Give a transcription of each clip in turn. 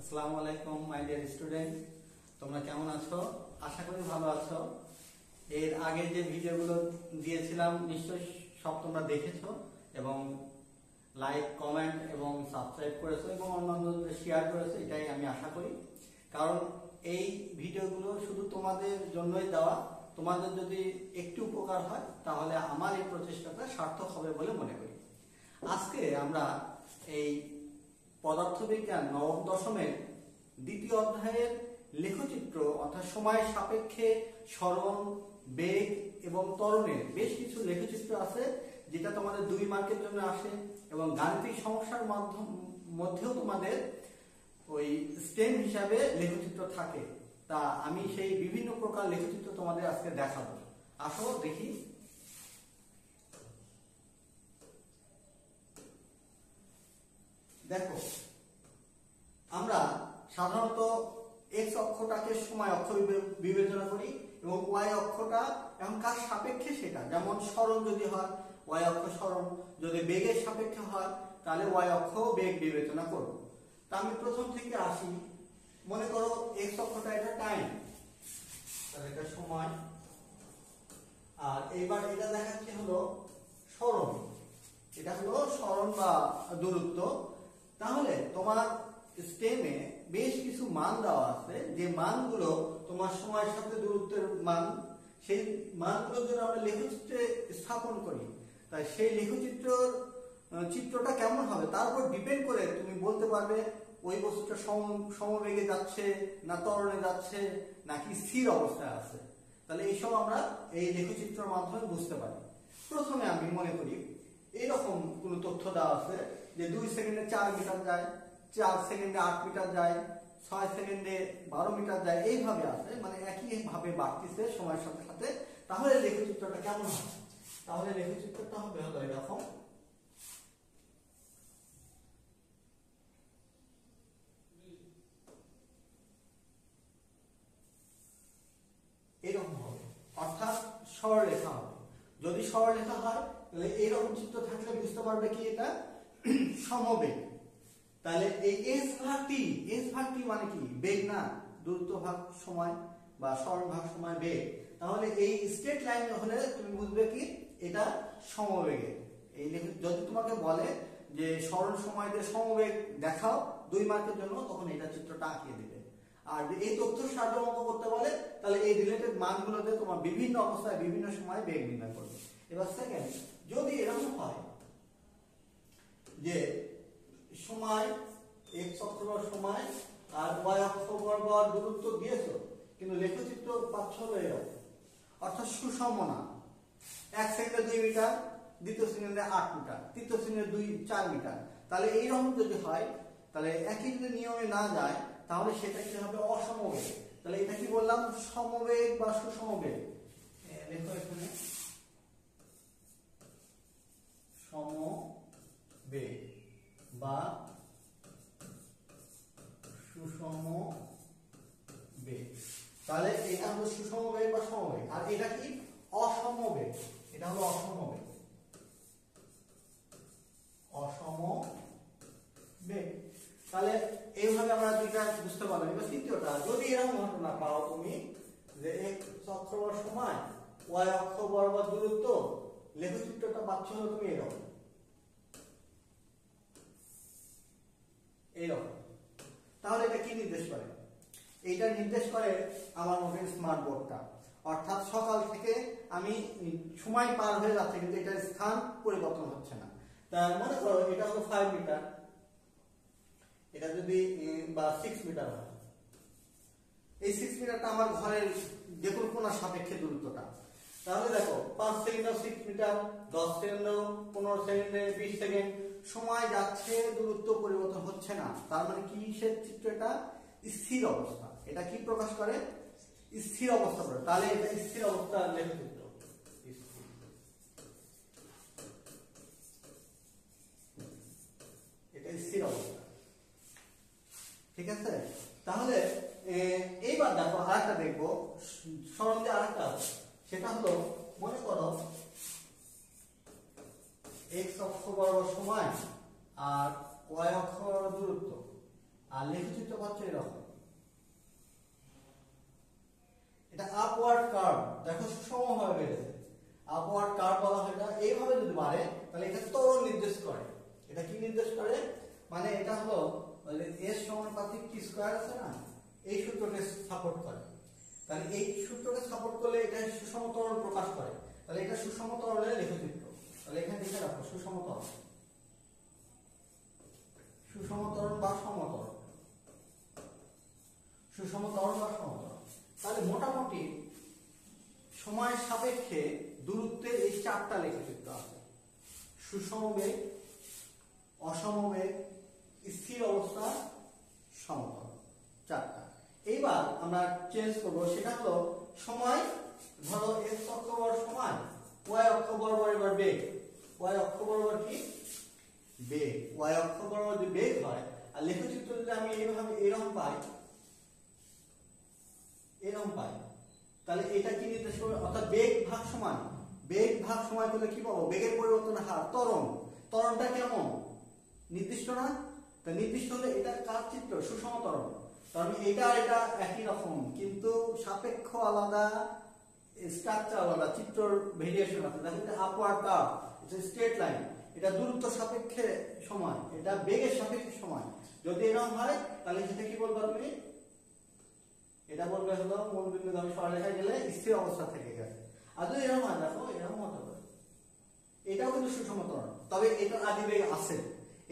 আসসালামু আলাইকুম my dear student, তোমরা কেমন আছো? আশা করি ভালো আছো। এর আগে যে ভিডিওগুলো দিয়েছিলাম নিশ্চয়ই সব তোমরা দেখেছো এবং লাইক, কমেন্ট এবং সাবস্ক্রাইব করেছো এবং অন্যান্যদের শেয়ার করেছো, এটাই আমি আশা করি। কারণ এই ভিডিওগুলো শুধু তোমাদের জন্যই দেওয়া। তোমাদের যদি একটু উপকার হয় তাহলে আমার এই প্রচেষ্টাটা সার্থক হবে বলে মনে করি। আজকে আমরা এই পদার্থবিজ্ঞান নবম দশমের দ্বিতীয় অধ্যায়ের লেখচিত্র অর্থাৎ সময় সাপেক্ষে সরণ, বেগ এবং ত্বরণের বেশ কিছু লেখচিত্র আছে, যেটা তোমাদের 2 মার্কের জন্য আসে এবং গাণিতিক সমস্যার মধ্যেও তোমাদের ওই স্টেম হিসাবে লেখচিত্র থাকে। তা আমি সেই বিভিন্ন প্রকার লেখচিত্র তোমাদের আজকে দেখাবো। আসো দেখি। দেখো, আমরা সাধারণত এক্স অক্ষটাকে সময় অক্ষ বিবেচনা করি এবং ওয়াই অক্ষটা এখন কার সাপেক্ষে সেটা, যেমন সরণ যদি হয় ওয়াই অক্ষ সরণ, যদি বেগের সাপেক্ষে হয় তাহলে ওয়াই অক্ষ বেগ বিবেচনা করব। তা আমি প্রথম থেকে আসি। মনে করো এক্স অক্ষটা এটা টাইম, তাহলে এটা সময়, আর এইবার এটা দেখাচ্ছে হলো সরণ, এটা হলো সরণ বা দূরত্ব। তাহলে তোমার স্টেমে বেশ কিছু মান দেওয়া আছে, যে মানগুলো তোমার সময়ের সাথে দূরত্বের মান, সেই মানগুলো যদি আমরা লেখচিত্রে স্থাপন করি, তাই সেই চিত্রটা কেমন হবে তার উপর ডিপেন্ড করে তুমি বলতে পারবে ওই বস্তুটা সমবেগে যাচ্ছে না ত্বরণে যাচ্ছে নাকি স্থির অবস্থায় আছে। তাহলে এইসব আমরা এই লেখচিত্রের মাধ্যমে বুঝতে পারি। প্রথমে আমি মনে করি এইরকম কোন তথ্য দেওয়া আছে যে 2 সেকেন্ডে 4 মিটার যায়, 4 সেকেন্ডে 8 মিটার যায়, 6 সেকেন্ডে 12 মিটার যায়, এইভাবে আছে, মানে একই ভাবে বাড়তিছে সময়ের সাথে সাথে। তাহলে লেখচিত্রটা কেমন হবে? তাহলে লেখচিত্রটা হবে হলো এরকম। এরকম হবে, অর্থাৎ সরলরেখা হবে। যদি সরলরেখা হয় তাহলে এইরকম চিত্র থাকলে বুঝতে পারবে কি এটা সমবেগ। তাহলে এই এস ভাগ টি মানে কি? বেগ না, দূরত্ব ভাগ সময় বা সরণ ভাগ সময় বেগ। তাহলে এই স্ট্রেট লাইন হলে তুমি বুঝবে কি এটা সমবেগে। এই যদি তোমাকে বলে যে সরণ সময় দিয়ে সমবেগ দেখাও 2 মার্কের জন্য, তখন এটা চিত্রটা আঁকিয়ে দিবে। আর এই তথ্য সাহায্য অঙ্ক করতে বলে তাহলে এই রিলেটেড মানগুলোতে তোমার বিভিন্ন অবস্থায় বিভিন্ন সময় বেগ নির্ণয় করবে। এবার সেকেন্ড, যদি এরকম হয় যে সময় x অক্ষ বরাবর সময় আর y অক্ষ বরাবর দূরত্ব দিয়েছো, কিন্তু লেখচিত্র পাচ্ছ হলো এরকম, অর্থাৎ সুষম না। 1 সেকেন্ডে 2 মিটার, দ্বিতীয় সেকেন্ডে 8 মিটার, তৃতীয় সেকেন্ডে 4 মিটার। তাহলে এইরকম যদি হয়, তাহলে একই যদি নিয়মে না যায়, তাহলে সেটা কি হবে? অসমবেগ। তাহলে এটা কি বললাম? সমবেগ বা সুষমবেগ। লেখো এখানে সমবেগ বা সুষম বেগ। তাহলে এটা হলো সুষম বেগ বা সমবেগ, আর এটা কি? অসমবেগ। এটা হলো অসমবেগ, অসমবেগ। তাহলে এইভাবে আমরা দুইটা বুঝতে পারলাম। এবার তৃতীয়টা, যদি এরকম ঘটনা পাও তুমি যে x অক্ষ বরাবর সময়, y অক্ষ বরাবর দূরত্ব, লেখচিত্রটা পাচ্ছ হলো তুমি এরকম, এইরকম। তাহলে এটা কি নির্দেশ করে? এইটা নির্দেশ করে আমার মোবাইল স্মার্ট বোর্ডটা, অর্থাৎ সকাল থেকে আমি সময় পার হয়ে যাচ্ছে কিন্তু এটার স্থান পরিবর্তন হচ্ছে না। তার মনে করো এটা হলো 5 মিটার, এটা যদি বা 6 মিটার হয়, এই 6 মিটারটা আমার ঘরের যে কোনো কোণার সাপেক্ষে দূরত্বটা। তাহলে দেখো 5 সেকেন্ডে 6 মিটার, 10 সেকেন্ডে 15 সেকেন্ডে 20 সেকেন্ড সময় যাচ্ছে, দূরত্ব পরিবর্তন হচ্ছে না। তার মানে কি সে চিত্র? এটা স্থির অবস্থা। এটা কি প্রকাশ করে? স্থির অবস্থা করে। তাহলে এটা স্থির অবস্থার লেখচিত্র। এটা স্থির অবস্থা, ঠিক আছে? তাহলে এইবার দেখো আরেকটা দেখবো, সরণ দিয়ে আরেকটা আছে, সেটা হলো মনে করো x অক্ষ বরাবর সময় আর y অক্ষ বরাবর দূরত্ব। আর লেখচিত্র পাচ্ছ এরকম। এটা আপওয়ার্ড কার্ভ, দেখো সুষমভাবে বেড়েছে, আপওয়ার্ড কার্ভ বলা হয় এটা। এইভাবে যদি বাড়ে তাহলে এটা ত্বরণ নির্দেশ করে। এটা কি নির্দেশ করে? মানে এটা হলো এস সমানুপাতিক টি স্কয়ার আছে না, এই সূত্রকে সাপোর্ট করে। তাহলে এই সূত্রকে সাপোর্ট করলে এটা সুষম ত্বরণ প্রকাশ করে। তাহলে এটা সুষম ত্বরণের লেখচিত্র। তাহলে এখানে লিখে রাখো সুষম ত্বরণ, সুষম ত্বরণ বা সমত্বরণ, সুষম ত্বরণ বা সমত্বরণ। তাহলে মোটামুটি সময়ের সাপেক্ষে দূরত্বের এই চারটা লেখচিত্র আছে: সুষম বেগ, অসম বেগ, স্থির অবস্থা, সমতল, চারটা। এইবার আমরা চেঞ্জ করব, সেটা হলো সময়। ধরো এক্স অক্ষ বরাবর সময়, ওয়াই অক্ষ বরাবর এবার বেগ। ওয়াই অক্ষ বরাবর কি? বেগ। ওয়াই অক্ষ বরাবর যদি বেগ হয়, আর লেখচিত্র যদি আমি এইভাবে এরকম পাই, এরকম পাই, তাহলে এটা কি নির্দেশ করবে? অর্থাৎ বেগ ভাগ সময়, বেগ ভাগ সময় করলে কি পাবো? বেগের পরিবর্তনের হার, ত্বরণ। ত্বরণটা কেমন? নির্দিষ্ট না? তা নির্দিষ্ট হলে এটা কার চিত্র? সুষম ত্বরণ। কারণ এটা আর এটা একই রকম, কিন্তু সাপেক্ষ আলাদা, স্ট্রাকচার আলাদা, চিত্রর ভেরিয়েশন আছে। দেখো এটা আপওয়ার্ড কার্ভ, এটা স্ট্রেট লাইন, এটা দূরত্ব সাপেক্ষে সময়, এটা বেগের সাপেক্ষে সময়। যদি এরকম হয় তাহলে সেটা কি বলবো তুমি? এটা বলবে হলো মূল বিন্দু আমি সরলরেখায় গেলে স্থির অবস্থা থেকে গেছে। আর যদি এরকম হয়, দেখো এরকম হতে পারে, এটাও কিন্তু সুষম ত্বরণ, তবে এটা আদিবেগ আছে।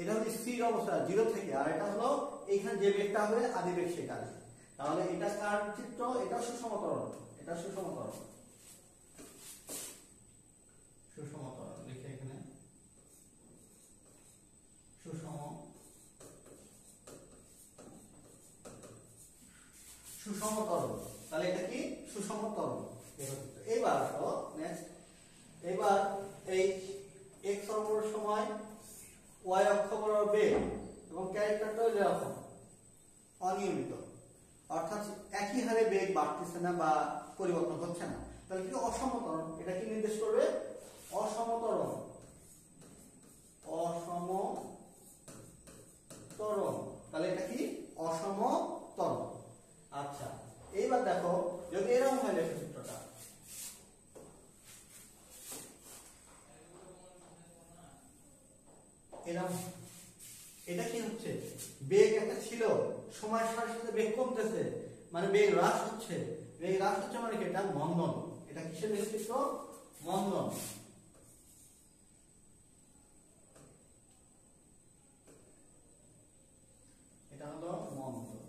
এটা হলো স্থির অবস্থা 0 থেকে, আর এটা হলো এইখানে যে বেগটা হবে আদিবেগ সেটা আসবে। তাহলে এটা কার চিত্র? এটা সুষম ত্বরণ, এটা সুষম ত্বরণ, সুষম ত্বরণ লিখে এখানে সুষম, সুষম ত্বরণ। তাহলে এটা কি? সুষম ত্বরণ। এবার আসো নেক্সট। এবার এই x অক্ষ সময়, y অক্ষ বরাবর বেগ, এবং ক্যারেক্টারটা এরকম অনিয়মিত, অর্থাৎ একই হারে বেগ বাড়তেছে না বা পরিবর্তন হচ্ছে না। তাহলে কি? অসম ত্বরণ। এটা কি নির্দেশ করবে? অসম ত্বরণ, অসম ত্বরণ। তাহলে এটা কি? অসম ত্বরণ। আচ্ছা, এইবার দেখো যদি এরকম হয় লেখচিত্রটা, এরকম, এটা কি হচ্ছে? বেগ একটা ছিল, সময়ের সাথে সাথে বেগ কমতেছে, মানে বেগ হ্রাস হচ্ছে। বেগ হ্রাস হচ্ছে মানে কি? এটা মন্দন। এটা কিসের লেখচিত্র? মন্দন। এটা হলো মন্দন,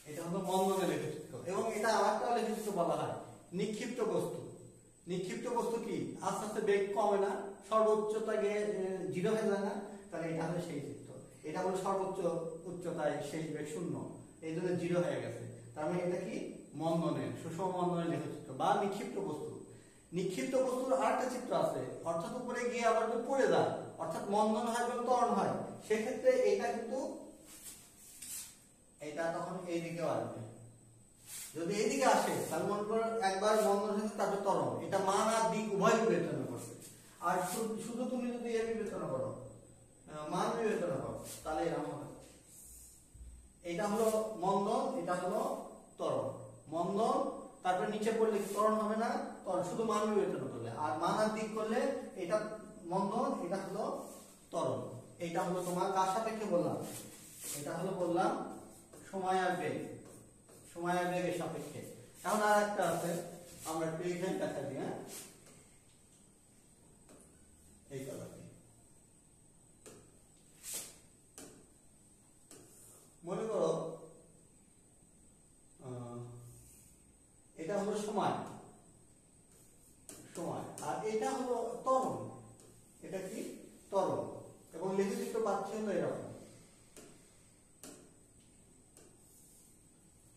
এটা হলো মন্দনের লেখচিত্র। এবং এটা আরেকটা লেখচিত্র বলা হয় নিক্ষিপ্ত বস্তু। নিক্ষিপ্ত বস্তু কি? আস্তে আস্তে বেগ কমে না, সর্বোচ্চতা গিয়ে 0 হয়ে যায় না? তাহলে এটা হলো সেই চিত্র। এটা হলো সর্বোচ্চ উচ্চতায় শেষ বেগ 0, এই জন্য 0 হয়ে গেছে। তার মানে এটা কি? মন্দনের, সুষম মন্দনের লেখচিত্র বা নিক্ষিপ্ত বস্তু। নিক্ষিপ্ত বস্তুর আরেকটা চিত্র আছে, অর্থাৎ উপরে গিয়ে আবার যদি পড়ে যায়, অর্থাৎ মন্দন হয় এবং ত্বরণ হয়, সেক্ষেত্রে এটা কিন্তু, এটা তখন এইদিকে আসবে। যদি এইদিকে আসে তাহলে মনে করো একবার মন্দন হয়েছে, তারপর ত্বরণ। এটা মান আর দিক উভয় বিবেচনা করছে। আর শুধু তুমি যদি এর বিবেচনা করো, মান বিবেচনা করো, তাহলে এরকম হবে। এটা হলো মন্দন, এটা হলো ত্বরণ। মন্দন, তারপরে নিচে পড়লে ত্বরণ হবে না, ত্বরণ শুধু মান বিবেচনা করলে। আর মান আর দিক করলে এটা মন্দন, এটা হলো ত্বরণ। এটা হলো তোমার কার সাপেক্ষে বললাম? এটা হলো বললাম সময় আর বেগ, সময় আর বেগের সাপেক্ষে। এখন আর একটা আছে, আমরা একটু এখানে দেখা দিই। হ্যাঁ, এই কালারটি মনে করো এটা হলো সময়, সময়, আর এটা হলো ত্বরণ। এটা কি? ত্বরণ। এবং লেখচিত্র পাচ্ছি হলো এরকম,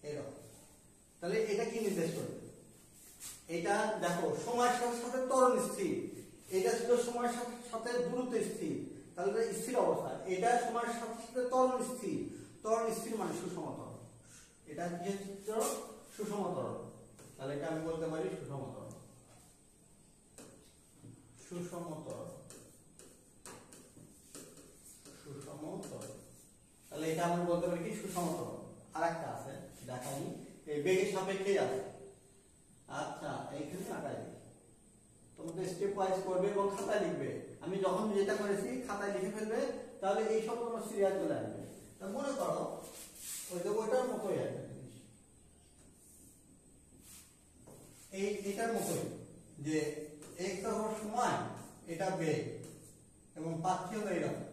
এরকম। তাহলে এটা কি নির্দেশ করবে? এটা দেখো সময়ের সাথে সাথে ত্বরণ স্থির, এটা ছিল সময়ের সাথে সাথে দূরত্ব স্থির, তাহলে এটা স্থির অবস্থা। এটা সময়ের সাথে সাথে ত্বরণ স্থির, ত্বরণ স্থির মানে সুষম ত্বরণ। এটা কি চিত্র? সুষম ত্বরণ। তাহলে এটা আমি বলতে পারি সুষম ত্বরণ, সুষম ত্বরণ, সুষম ত্বরণ। এটা আমরা বলতে পারি কি সুসমতল। আর একটা আছে দেখাই, এই বেগের সাপেক্ষেই আছে। আচ্ছা এইখানে আঁকাই দিই, তোমাদের স্টেপ ওয়াইজ করবে এবং খাতায় লিখবে। আমি যখন যেটা করেছি খাতায় লিখে ফেলবে, তাহলে এই সম্পূর্ণ সিরিয়াল চলে আসবে। তা মনে করো ওই যে ওইটার মতোই একটা জিনিস, এটার মতোই যে একটা হওয়ার সময় এটা বেগ এবং পাচ্ছি হলো এরকম।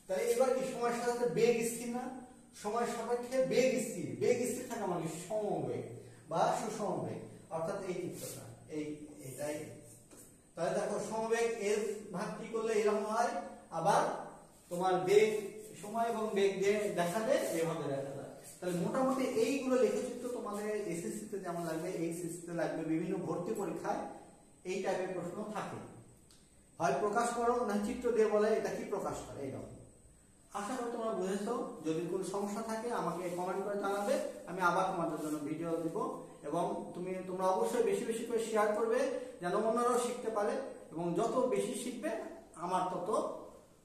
তাহলে এবার কি সময়ের সাথে সাথে বেগ স্থির না, সময়ের সাপেক্ষে বেগ স্থির। বেগ স্থির থাকা মানে সমবেগ বা সুসমবেগ, অর্থাৎ এই চিত্রটা এটাই। তাহলে দেখো সমবেগ এর ভাগ কি করলে এরকম হয়, আবার তোমার বেগ সময় এবং বেগ যে দেখাবে এভাবে দেখা যায়। তাহলে মোটামুটি এইগুলো লেখচিত্র তোমাদের এসএসসি তে যেমন লাগবে, এইচএসসি তে লাগবে, বিভিন্ন ভর্তি পরীক্ষায় এই টাইপের প্রশ্ন থাকে। হয় প্রকাশ করো না চিত্র দিয়ে বলে এটা কি প্রকাশ করে এইরকম। আশা করি তোমরা বুঝেছো। যদি কোনো সমস্যা থাকে আমাকে কমেন্ট করে জানাবে, আমি আবার তোমাদের জন্য ভিডিও দিব। এবং তোমরা অবশ্যই বেশি বেশি করে শেয়ার করবে যেন অন্যরাও শিখতে পারে, এবং যত বেশি শিখবে আমার তত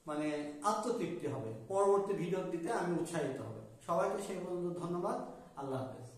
মানে আত্মতৃপ্তি হবে, পরবর্তী ভিডিও দিতে আমি উৎসাহিত হবে। সবাইকে সেই পর্যন্ত ধন্যবাদ। আল্লাহ হাফেজ।